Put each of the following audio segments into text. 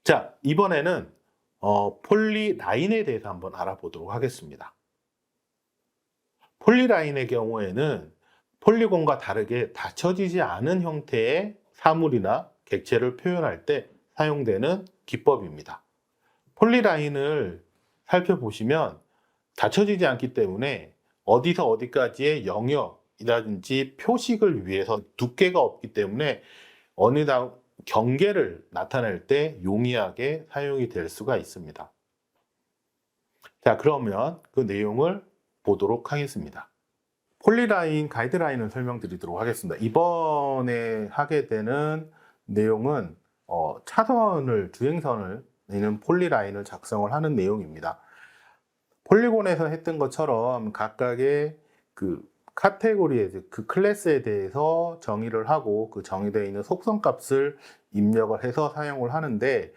자, 이번에는 폴리라인에 대해서 한번 알아보도록 하겠습니다. 폴리라인의 경우에는 폴리곤과 다르게 닫혀지지 않은 형태의 사물이나 객체를 표현할 때 사용되는 기법입니다. 폴리라인을 살펴보시면 닫혀지지 않기 때문에 어디서 어디까지의 영역이라든지 표식을 위해서 두께가 없기 때문에 어느 경계를 나타낼 때 용이하게 사용이 될 수가 있습니다. 자, 그러면 그 내용을 보도록 하겠습니다. 폴리라인 가이드라인을 설명드리도록 하겠습니다. 이번에 하게 되는 내용은 주행선을 내는 폴리라인을 작성을 하는 내용입니다. 폴리곤에서 했던 것처럼 각각의 그 카테고리에, 그 클래스에 대해서 정의를 하고 그 정의되어 있는 속성값을 입력을 해서 사용을 하는데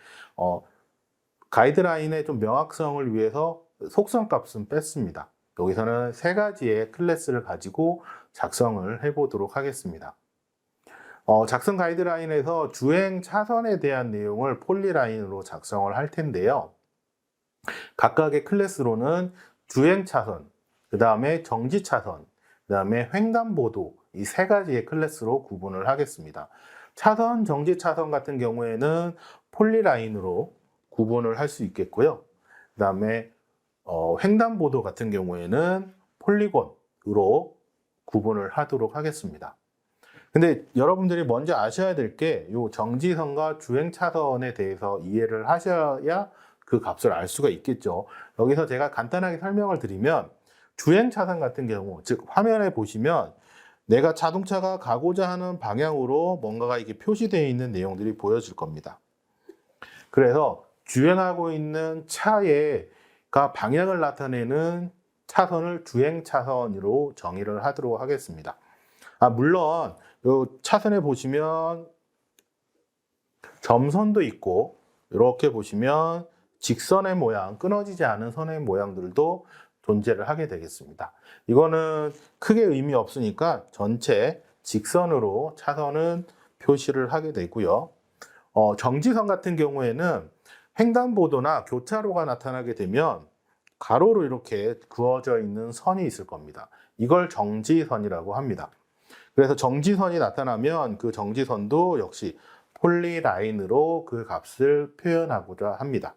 가이드라인의 좀 명확성을 위해서 속성값은 뺐습니다. 여기서는 세 가지의 클래스를 가지고 작성을 해 보도록 하겠습니다. 작성 가이드라인에서 주행 차선에 대한 내용을 폴리라인으로 작성을 할 텐데요. 각각의 클래스로는 주행 차선, 그 다음에 정지 차선, 그 다음에 횡단보도, 이 세 가지의 클래스로 구분을 하겠습니다. 차선, 정지 차선 같은 경우에는 폴리라인으로 구분을 할 수 있겠고요. 그 다음에 횡단보도 같은 경우에는 폴리곤으로 구분을 하도록 하겠습니다. 근데 여러분들이 먼저 아셔야 될 게 이 정지선과 주행차선에 대해서 이해를 하셔야 그 값을 알 수가 있겠죠. 여기서 제가 간단하게 설명을 드리면 주행차선 같은 경우, 즉 화면에 보시면 내가 자동차가 가고자 하는 방향으로 뭔가가 이게 표시되어 있는 내용들이 보여질 겁니다. 그래서 주행하고 있는 차가 방향을 나타내는 차선을 주행차선으로 정의를 하도록 하겠습니다. 물론 이 차선에 보시면 점선도 있고 이렇게 보시면 직선의 모양, 끊어지지 않은 선의 모양들도 존재를 하게 되겠습니다. 이거는 크게 의미 없으니까 전체 직선으로 차선은 표시를 하게 되고요. 정지선 같은 경우에는 횡단보도나 교차로가 나타나게 되면 가로로 이렇게 그어져 있는 선이 있을 겁니다. 이걸 정지선이라고 합니다. 그래서 정지선이 나타나면 그 정지선도 역시 폴리라인으로 그 값을 표현하고자 합니다.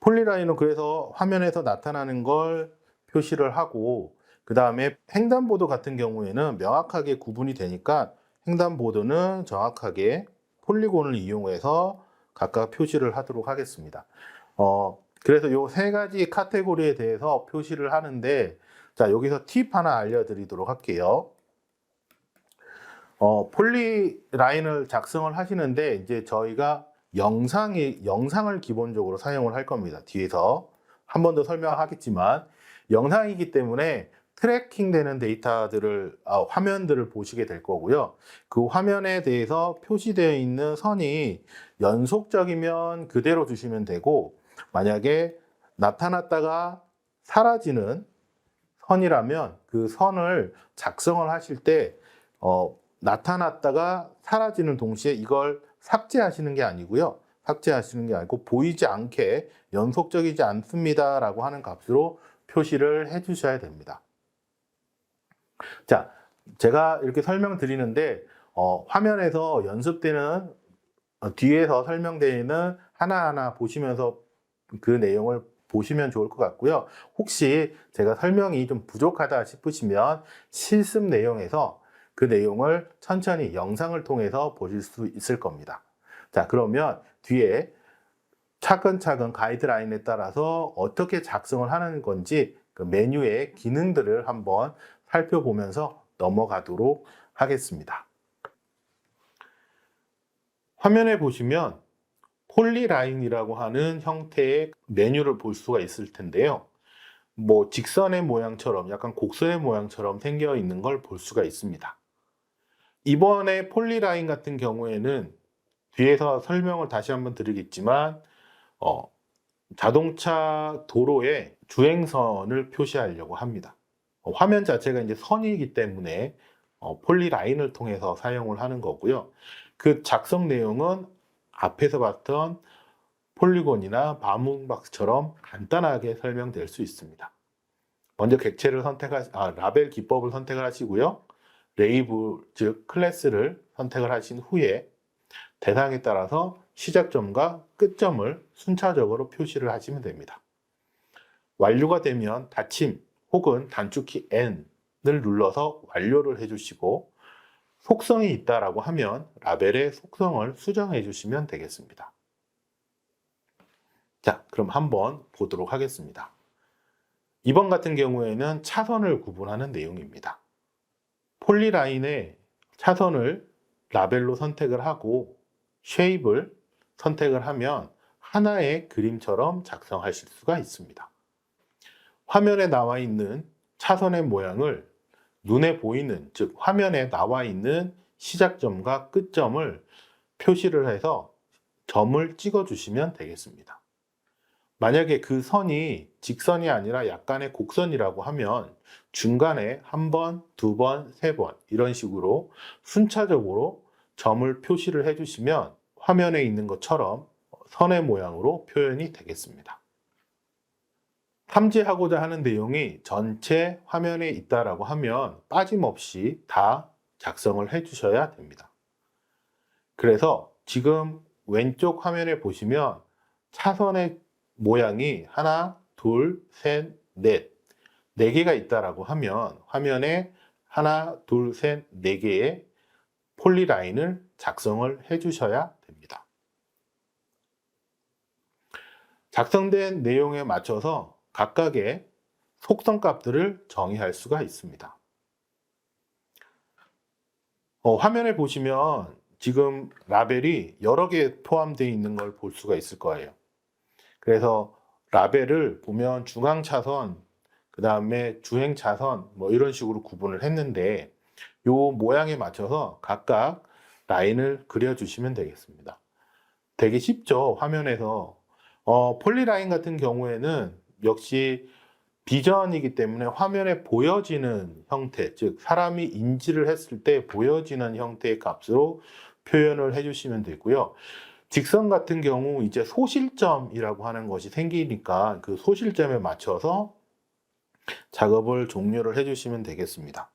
폴리라인은 그래서 화면에서 나타나는 걸 표시를 하고, 그 다음에 횡단보도 같은 경우에는 명확하게 구분이 되니까 횡단보도는 정확하게 폴리곤을 이용해서 각각 표시를 하도록 하겠습니다. 그래서 이 세 가지 카테고리에 대해서 표시를 하는데, 자, 여기서 팁 하나 알려드리도록 할게요. 폴리라인을 작성을 하시는데, 이제 저희가 영상을 기본적으로 사용을 할 겁니다. 뒤에서 한 번 더 설명하겠지만, 영상이기 때문에 트래킹 되는 데이터들을, 화면들을 보시게 될 거고요. 그 화면에 대해서 표시되어 있는 선이 연속적이면 그대로 두시면 되고, 만약에 나타났다가 사라지는 선이라면 그 선을 작성을 하실 때 나타났다가 사라지는 동시에 이걸 삭제하시는 게 아니고요. 삭제하시는 게 아니고 보이지 않게 연속적이지 않습니다 라고 하는 값으로 표시를 해 주셔야 됩니다. 자, 제가 이렇게 설명드리는데 화면에서 연습되는 뒤에서 설명되는 하나하나 보시면서 그 내용을 보시면 좋을 것 같고요. 혹시 제가 설명이 좀 부족하다 싶으시면 실습 내용에서 그 내용을 천천히 영상을 통해서 보실 수 있을 겁니다. 자, 그러면 뒤에 차근차근 가이드라인에 따라서 어떻게 작성을 하는 건지 그 메뉴의 기능들을 한번 살펴보면서 넘어가도록 하겠습니다. 화면에 보시면 폴리라인이라고 하는 형태의 메뉴를 볼 수가 있을 텐데요. 뭐 직선의 모양처럼 약간 곡선의 모양처럼 생겨 있는 걸 볼 수가 있습니다. 이번에 폴리라인 같은 경우에는 뒤에서 설명을 다시 한번 드리겠지만 자동차 도로에 주행선을 표시하려고 합니다. 화면 자체가 이제 선이기 때문에 폴리라인을 통해서 사용을 하는 거고요. 그 작성 내용은 앞에서 봤던 폴리곤이나 바문박스처럼 간단하게 설명될 수 있습니다. 먼저 객체를 라벨 기법을 선택을 하시고요. 레이블, 즉 클래스를 선택을 하신 후에 대상에 따라서 시작점과 끝점을 순차적으로 표시를 하시면 됩니다. 완료가 되면 닫힘 혹은 단축키 N을 눌러서 완료를 해주시고, 속성이 있다라고 하면 라벨의 속성을 수정해 주시면 되겠습니다. 자, 그럼 한번 보도록 하겠습니다. 이번 같은 경우에는 차선을 구분하는 내용입니다. 폴리라인의 차선을 라벨로 선택을 하고 쉐입을 선택을 하면 하나의 그림처럼 작성하실 수가 있습니다. 화면에 나와 있는 차선의 모양을 눈에 보이는, 즉 화면에 나와 있는 시작점과 끝점을 표시를 해서 점을 찍어 주시면 되겠습니다. 만약에 그 선이 직선이 아니라 약간의 곡선이라고 하면 중간에 한 번, 두 번, 세 번 이런 식으로 순차적으로 점을 표시를 해주시면 화면에 있는 것처럼 선의 모양으로 표현이 되겠습니다. 탐지하고자 하는 내용이 전체 화면에 있다라고 하면 빠짐없이 다 작성을 해주셔야 됩니다. 그래서 지금 왼쪽 화면에 보시면 차선의 모양이 하나, 둘, 셋, 넷, 네 개가 있다라고 하면 화면에 하나, 둘, 셋, 네 개의 폴리라인을 작성을 해주셔야 됩니다. 작성된 내용에 맞춰서 각각의 속성 값들을 정의할 수가 있습니다. 화면에 보시면 지금 라벨이 여러 개 포함되어 있는 걸 볼 수가 있을 거예요. 그래서 라벨을 보면 중앙 차선, 그 다음에 주행 차선 뭐 이런 식으로 구분을 했는데 이 모양에 맞춰서 각각 라인을 그려주시면 되겠습니다. 되게 쉽죠, 화면에서. 폴리라인 같은 경우에는 역시 비전이기 때문에 화면에 보여지는 형태, 즉 사람이 인지를 했을 때 보여지는 형태의 값으로 표현을 해주시면 되고요. 직선 같은 경우 이제 소실점이라고 하는 것이 생기니까 그 소실점에 맞춰서 작업을 종료를 해주시면 되겠습니다.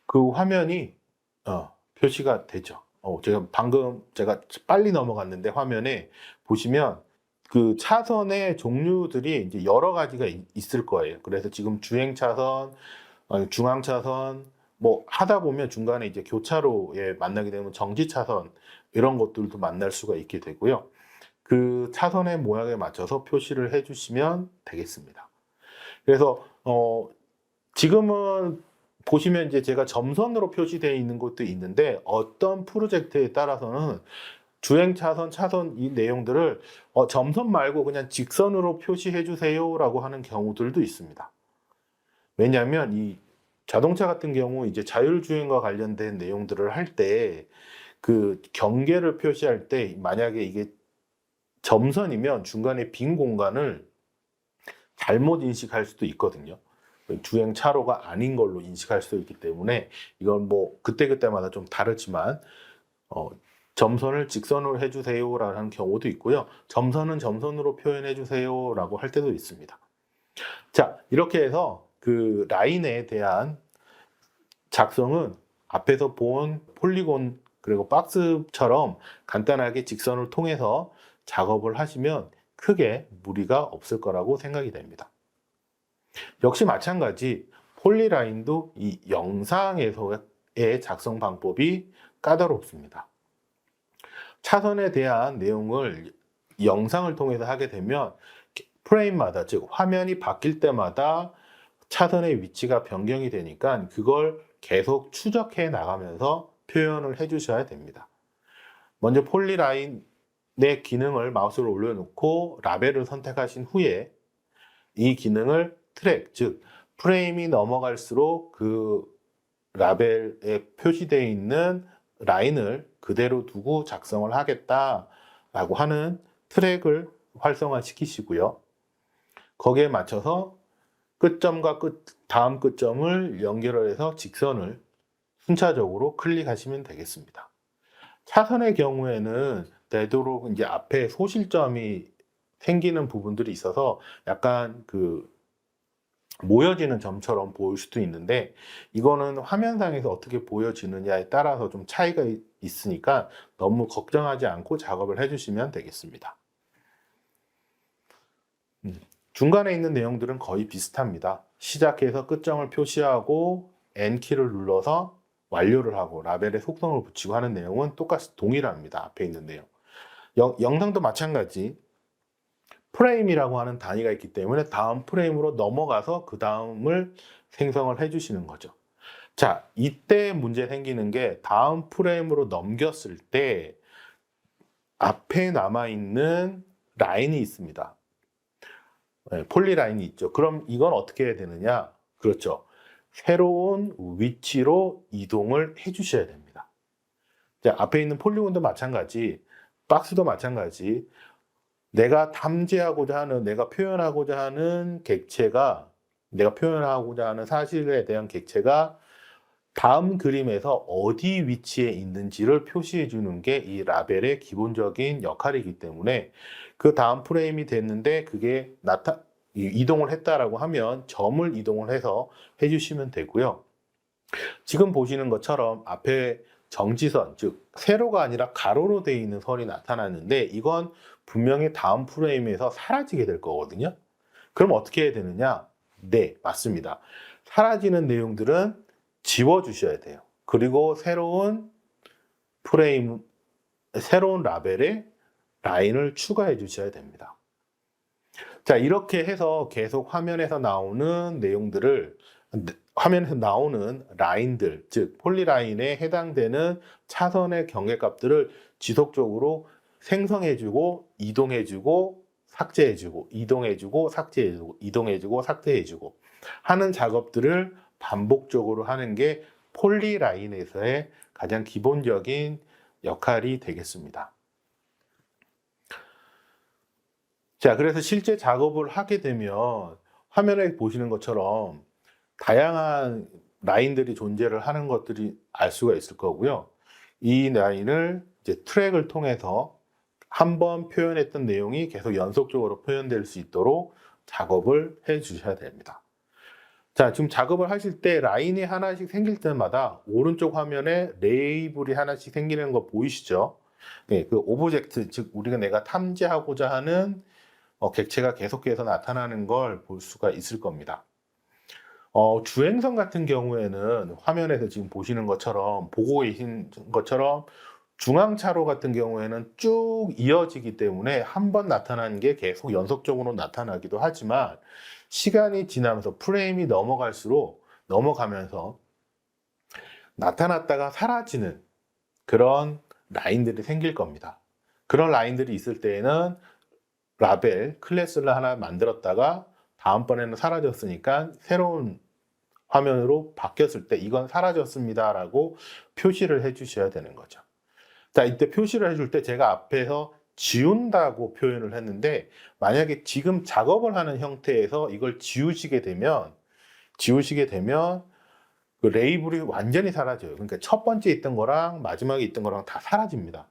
그 화면이 표시가 되죠. 제가 빨리 넘어갔는데 화면에 보시면 그 차선의 종류들이 이제 여러 가지가 있을 거예요. 그래서 지금 주행 차선, 중앙 차선, 뭐 하다 보면 중간에 이제 교차로에 만나게 되면 정지 차선 이런 것들도 만날 수가 있게 되고요. 그 차선의 모양에 맞춰서 표시를 해주시면 되겠습니다. 그래서 지금은 보시면 이제 제가 점선으로 표시되어 있는 것도 있는데 어떤 프로젝트에 따라서는 주행 차선, 차선 이 내용들을 점선 말고 그냥 직선으로 표시해 주세요라고 하는 경우들도 있습니다. 왜냐하면 이 자동차 같은 경우 이제 자율주행과 관련된 내용들을 할 때 그 경계를 표시할 때 만약에 이게 점선이면 중간에 빈 공간을 잘못 인식할 수도 있거든요. 주행 차로가 아닌 걸로 인식할 수도 있기 때문에 이건 뭐 그때그때마다 좀 다르지만 점선을 직선으로 해주세요라는 경우도 있고요. 점선은 점선으로 표현해 주세요라고 할 때도 있습니다. 자, 이렇게 해서 그 라인에 대한 작성은 앞에서 본 폴리곤 그리고 박스처럼 간단하게 직선을 통해서 작업을 하시면 크게 무리가 없을 거라고 생각이 됩니다. 역시 마찬가지 폴리라인도 이 영상에서의 작성 방법이 까다롭습니다. 차선에 대한 내용을 영상을 통해서 하게 되면 프레임마다, 즉 화면이 바뀔 때마다 차선의 위치가 변경이 되니까 그걸 계속 추적해 나가면서 표현을 해 주셔야 됩니다. 먼저 폴리라인의 기능을 마우스를 올려놓고 라벨을 선택하신 후에 이 기능을 트랙, 즉 프레임이 넘어갈수록 그 라벨에 표시되어 있는 라인을 그대로 두고 작성을 하겠다라고 하는 트랙을 활성화시키시고요. 거기에 맞춰서 끝점과 다음 끝점을 연결을 해서 직선을 순차적으로 클릭하시면 되겠습니다. 차선의 경우에는 되도록 이제 앞에 소실점이 생기는 부분들이 있어서 약간 모여지는 점처럼 보일 수도 있는데, 이거는 화면상에서 어떻게 보여지느냐에 따라서 좀 차이가 있으니까 너무 걱정하지 않고 작업을 해주시면 되겠습니다. 중간에 있는 내용들은 거의 비슷합니다. 시작해서 끝점을 표시하고 N키를 눌러서 완료를 하고 라벨에 속성을 붙이고 하는 내용은 똑같이 동일합니다. 앞에 있는 내용. 영상도 마찬가지. 프레임이라고 하는 단위가 있기 때문에 다음 프레임으로 넘어가서 그 다음을 생성을 해주시는 거죠. 자, 이때 문제 생기는 게 다음 프레임으로 넘겼을 때 앞에 남아있는 라인이 있습니다. 폴리라인이 있죠. 그럼 이건 어떻게 해야 되느냐? 그렇죠. 새로운 위치로 이동을 해주셔야 됩니다. 자, 앞에 있는 폴리곤도 마찬가지, 박스도 마찬가지. 내가 탐지하고자 하는, 내가 표현하고자 하는 객체가, 내가 표현하고자 하는 사실에 대한 객체가 다음 그림에서 어디 위치에 있는지를 표시해 주는 게 이 라벨의 기본적인 역할이기 때문에, 그 다음 프레임이 됐는데 그게 이동을 했다라고 하면 점을 이동을 해서 해주시면 되고요. 지금 보시는 것처럼 앞에 정지선, 즉 세로가 아니라 가로로 되어 있는 선이 나타났는데 이건 분명히 다음 프레임에서 사라지게 될 거거든요. 그럼 어떻게 해야 되느냐? 네, 맞습니다. 사라지는 내용들은 지워주셔야 돼요. 그리고 새로운 프레임, 새로운 라벨에 라인을 추가해 주셔야 됩니다. 자, 이렇게 해서 계속 화면에서 나오는 내용들을, 화면에서 나오는 라인들, 즉 폴리라인에 해당되는 차선의 경계값들을 지속적으로 생성해주고 이동해주고 삭제해주고 이동해주고 삭제해주고 이동해주고 삭제해주고 하는 작업들을 반복적으로 하는 게 폴리라인에서의 가장 기본적인 역할이 되겠습니다. 자, 그래서 실제 작업을 하게 되면 화면에 보시는 것처럼 다양한 라인들이 존재를 하는 것들이 알 수가 있을 거고요. 이 라인을 이제 트랙을 통해서 한번 표현했던 내용이 계속 연속적으로 표현될 수 있도록 작업을 해 주셔야 됩니다. 자, 지금 작업을 하실 때 라인이 하나씩 생길 때마다 오른쪽 화면에 레이블이 하나씩 생기는 거 보이시죠? 네, 그 오브젝트, 즉 우리가 내가 탐지하고자 하는 객체가 계속해서 나타나는 걸 볼 수가 있을 겁니다. 주행선 같은 경우에는 화면에서 지금 보시는 것처럼, 보고 계신 것처럼 중앙차로 같은 경우에는 쭉 이어지기 때문에 한 번 나타나는 게 계속 연속적으로 나타나기도 하지만 시간이 지나면서 프레임이 넘어가면서 나타났다가 사라지는 그런 라인들이 생길 겁니다. 그런 라인들이 있을 때에는 라벨, 클래스를 하나 만들었다가 다음번에는 사라졌으니까 새로운 화면으로 바뀌었을 때 이건 사라졌습니다 라고 표시를 해 주셔야 되는 거죠. 자, 이때 표시를 해줄 때 제가 앞에서 지운다고 표현을 했는데 만약에 지금 작업을 하는 형태에서 이걸 지우시게 되면 그 레이블이 완전히 사라져요. 그러니까 첫 번째 있던 거랑 마지막에 있던 거랑 다 사라집니다.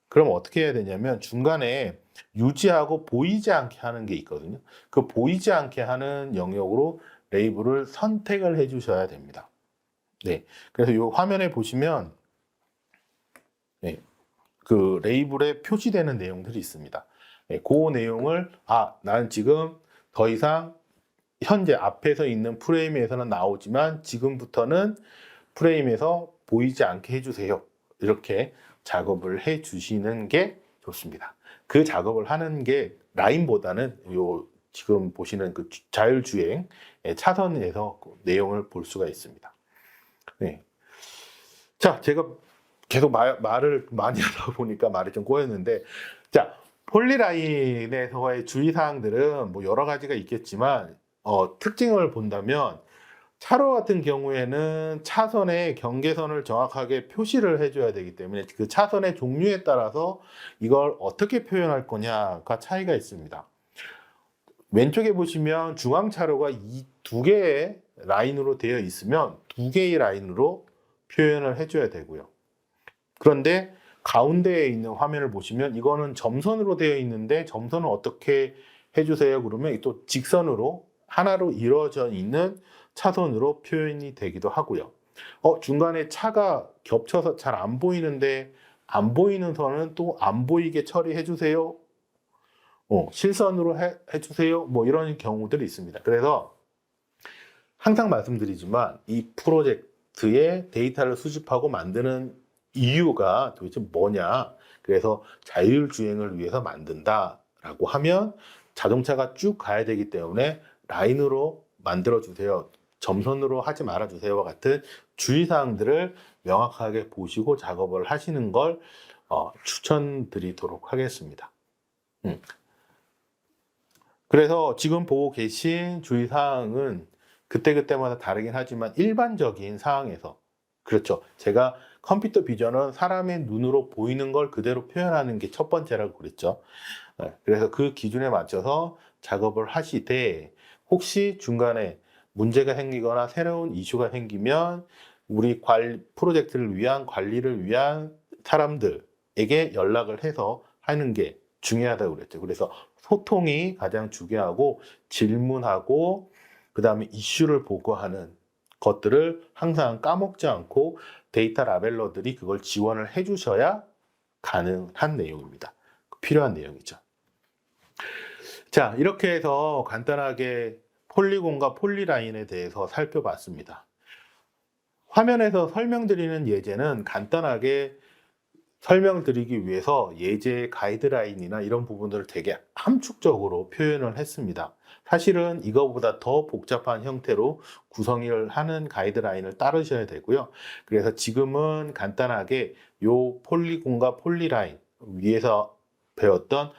그럼 어떻게 해야 되냐면 중간에 유지하고 보이지 않게 하는 게 있거든요. 그 보이지 않게 하는 영역으로 레이블을 선택을 해 주셔야 됩니다. 네. 그래서 이 화면에 보시면 네, 그 레이블에 표시되는 내용들이 있습니다. 네, 그 내용을 나는 지금 더 이상 현재 앞에서 있는 프레임에서는 나오지만 지금부터는 프레임에서 보이지 않게 해주세요. 이렇게 작업을 해 주시는 게 좋습니다. 그 작업을 하는 게 라인보다는 요 지금 보시는 그 자율주행 차선에서 그 내용을 볼 수가 있습니다. 네. 자, 제가 계속 말을 많이 하다 보니까 말이 좀 꼬였는데, 자, 폴리라인에서의 주의사항들은 뭐 여러 가지가 있겠지만, 특징을 본다면, 차로 같은 경우에는 차선의 경계선을 정확하게 표시를 해줘야 되기 때문에 그 차선의 종류에 따라서 이걸 어떻게 표현할 거냐가 차이가 있습니다. 왼쪽에 보시면 중앙차로가 이 두 개의 라인으로 되어 있으면 두 개의 라인으로 표현을 해줘야 되고요. 그런데 가운데에 있는 화면을 보시면 이거는 점선으로 되어 있는데 점선을 어떻게 해주세요? 그러면 또 직선으로 하나로 이루어져 있는 차선으로 표현이 되기도 하고요. 중간에 차가 겹쳐서 잘 안 보이는데 안 보이는 선은 또 안 보이게 처리해 주세요. 실선으로 해주세요. 뭐 이런 경우들이 있습니다. 그래서 항상 말씀드리지만 이 프로젝트에 데이터를 수집하고 만드는 이유가 도대체 뭐냐. 그래서 자율주행을 위해서 만든다라고 하면 자동차가 쭉 가야 되기 때문에 라인으로 만들어 주세요. 점선으로 하지 말아 주세요와 같은 주의사항들을 명확하게 보시고 작업을 하시는 걸 추천드리도록 하겠습니다. 그래서 지금 보고 계신 주의사항은 그때그때마다 다르긴 하지만 일반적인 상황에서, 그렇죠. 제가 컴퓨터 비전은 사람의 눈으로 보이는 걸 그대로 표현하는 게 첫 번째라고 그랬죠. 그래서 그 기준에 맞춰서 작업을 하시되 혹시 중간에 문제가 생기거나 새로운 이슈가 생기면 우리 프로젝트를 위한 관리를 위한 사람들에게 연락을 해서 하는 게 중요하다고 그랬죠. 그래서 소통이 가장 중요하고 질문하고 그 다음에 이슈를 보고하는 것들을 항상 까먹지 않고 데이터 라벨러들이 그걸 지원을 해주셔야 가능한 내용입니다. 필요한 내용이죠. 자, 이렇게 해서 간단하게 폴리곤과 폴리라인에 대해서 살펴봤습니다. 화면에서 설명드리는 예제는 간단하게 설명드리기 위해서 예제 가이드라인이나 이런 부분들을 되게 함축적으로 표현을 했습니다. 사실은 이거보다 더 복잡한 형태로 구성을 하는 가이드라인을 따르셔야 되고요. 그래서 지금은 간단하게 요 폴리곤과 폴리라인 위에서 배웠던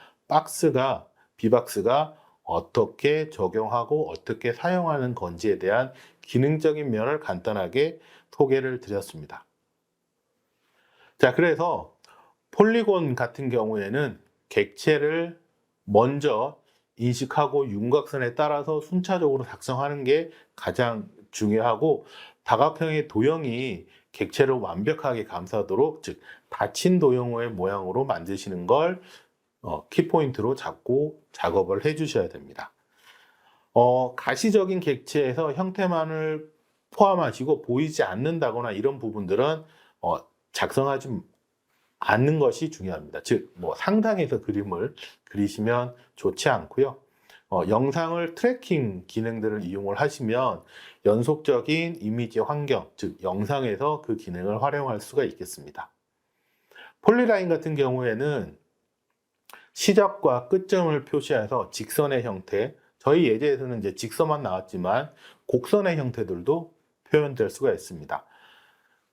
비박스가 어떻게 적용하고 어떻게 사용하는 건지에 대한 기능적인 면을 간단하게 소개를 드렸습니다. 자, 그래서 폴리곤 같은 경우에는 객체를 먼저 인식하고 윤곽선에 따라서 순차적으로 작성하는 게 가장 중요하고 다각형의 도형이 객체를 완벽하게 감싸도록, 즉 닫힌 도형의 모양으로 만드시는 걸 키포인트로 잡고 작업을 해 주셔야 됩니다. 가시적인 객체에서 형태만을 포함하시고 보이지 않는다거나 이런 부분들은 작성하지 않는 것이 중요합니다. 즉, 상단에서 그림을 그리시면 좋지 않고요. 영상을 트래킹 기능들을 이용을 하시면 연속적인 이미지 환경, 즉 영상에서 그 기능을 활용할 수가 있겠습니다. 폴리라인 같은 경우에는 시작과 끝점을 표시해서 직선의 형태, 저희 예제에서는 이제 직선만 나왔지만 곡선의 형태들도 표현될 수가 있습니다.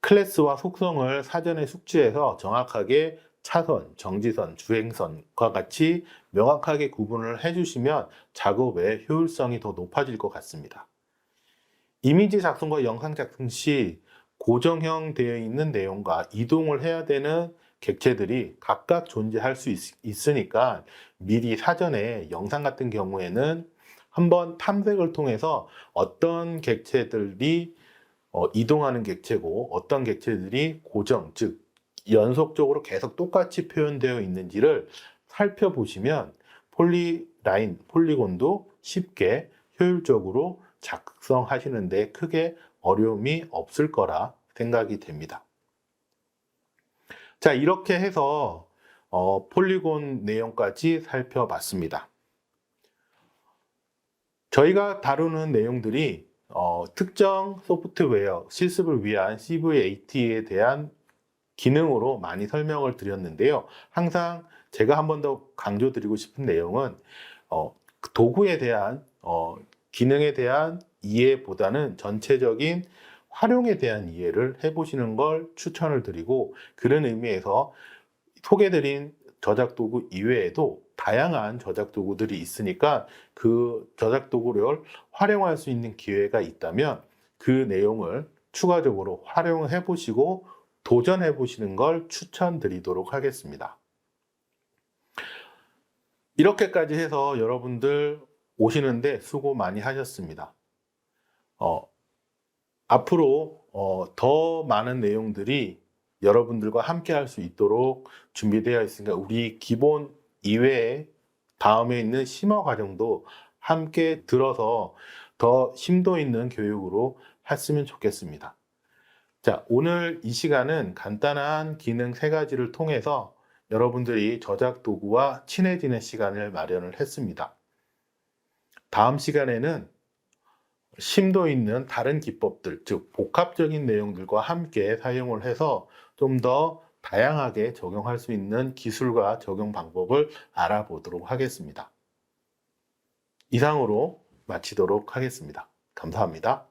클래스와 속성을 사전에 숙지해서 정확하게 차선, 정지선, 주행선과 같이 명확하게 구분을 해주시면 작업의 효율성이 더 높아질 것 같습니다. 이미지 작성과 영상 작성 시 고정형 되어 있는 내용과 이동을 해야 되는 객체들이 각각 존재할 수 있으니까 미리 사전에 영상 같은 경우에는 한번 탐색을 통해서 어떤 객체들이 이동하는 객체고 어떤 객체들이 고정, 즉 연속적으로 계속 똑같이 표현되어 있는지를 살펴보시면 폴리곤도 쉽게 효율적으로 작성하시는데 크게 어려움이 없을 거라 생각이 됩니다. 자, 이렇게 해서 폴리곤 내용까지 살펴봤습니다. 저희가 다루는 내용들이 특정 소프트웨어 실습을 위한 CVAT에 대한 기능으로 많이 설명을 드렸는데요. 항상 제가 한 번 더 강조드리고 싶은 내용은 도구에 대한 기능에 대한 이해보다는 전체적인 활용에 대한 이해를 해보시는 걸 추천을 드리고, 그런 의미에서 소개드린 저작 도구 이외에도 다양한 저작 도구들이 있으니까 그 저작 도구를 활용할 수 있는 기회가 있다면 그 내용을 추가적으로 활용해 보시고 도전해 보시는 걸 추천드리도록 하겠습니다. 이렇게까지 해서 여러분들 오시는데 수고 많이 하셨습니다. 앞으로 더 많은 내용들이 여러분들과 함께 할 수 있도록 준비되어 있으니까 우리 기본 이외에 다음에 있는 심화 과정도 함께 들어서 더 심도 있는 교육으로 했으면 좋겠습니다. 자, 오늘 이 시간은 간단한 기능 3가지를 통해서 여러분들이 저작 도구와 친해지는 시간을 마련을 했습니다. 다음 시간에는 심도 있는 다른 기법들, 즉 복합적인 내용들과 함께 사용을 해서 좀 더 다양하게 적용할 수 있는 기술과 적용 방법을 알아보도록 하겠습니다. 이상으로 마치도록 하겠습니다. 감사합니다.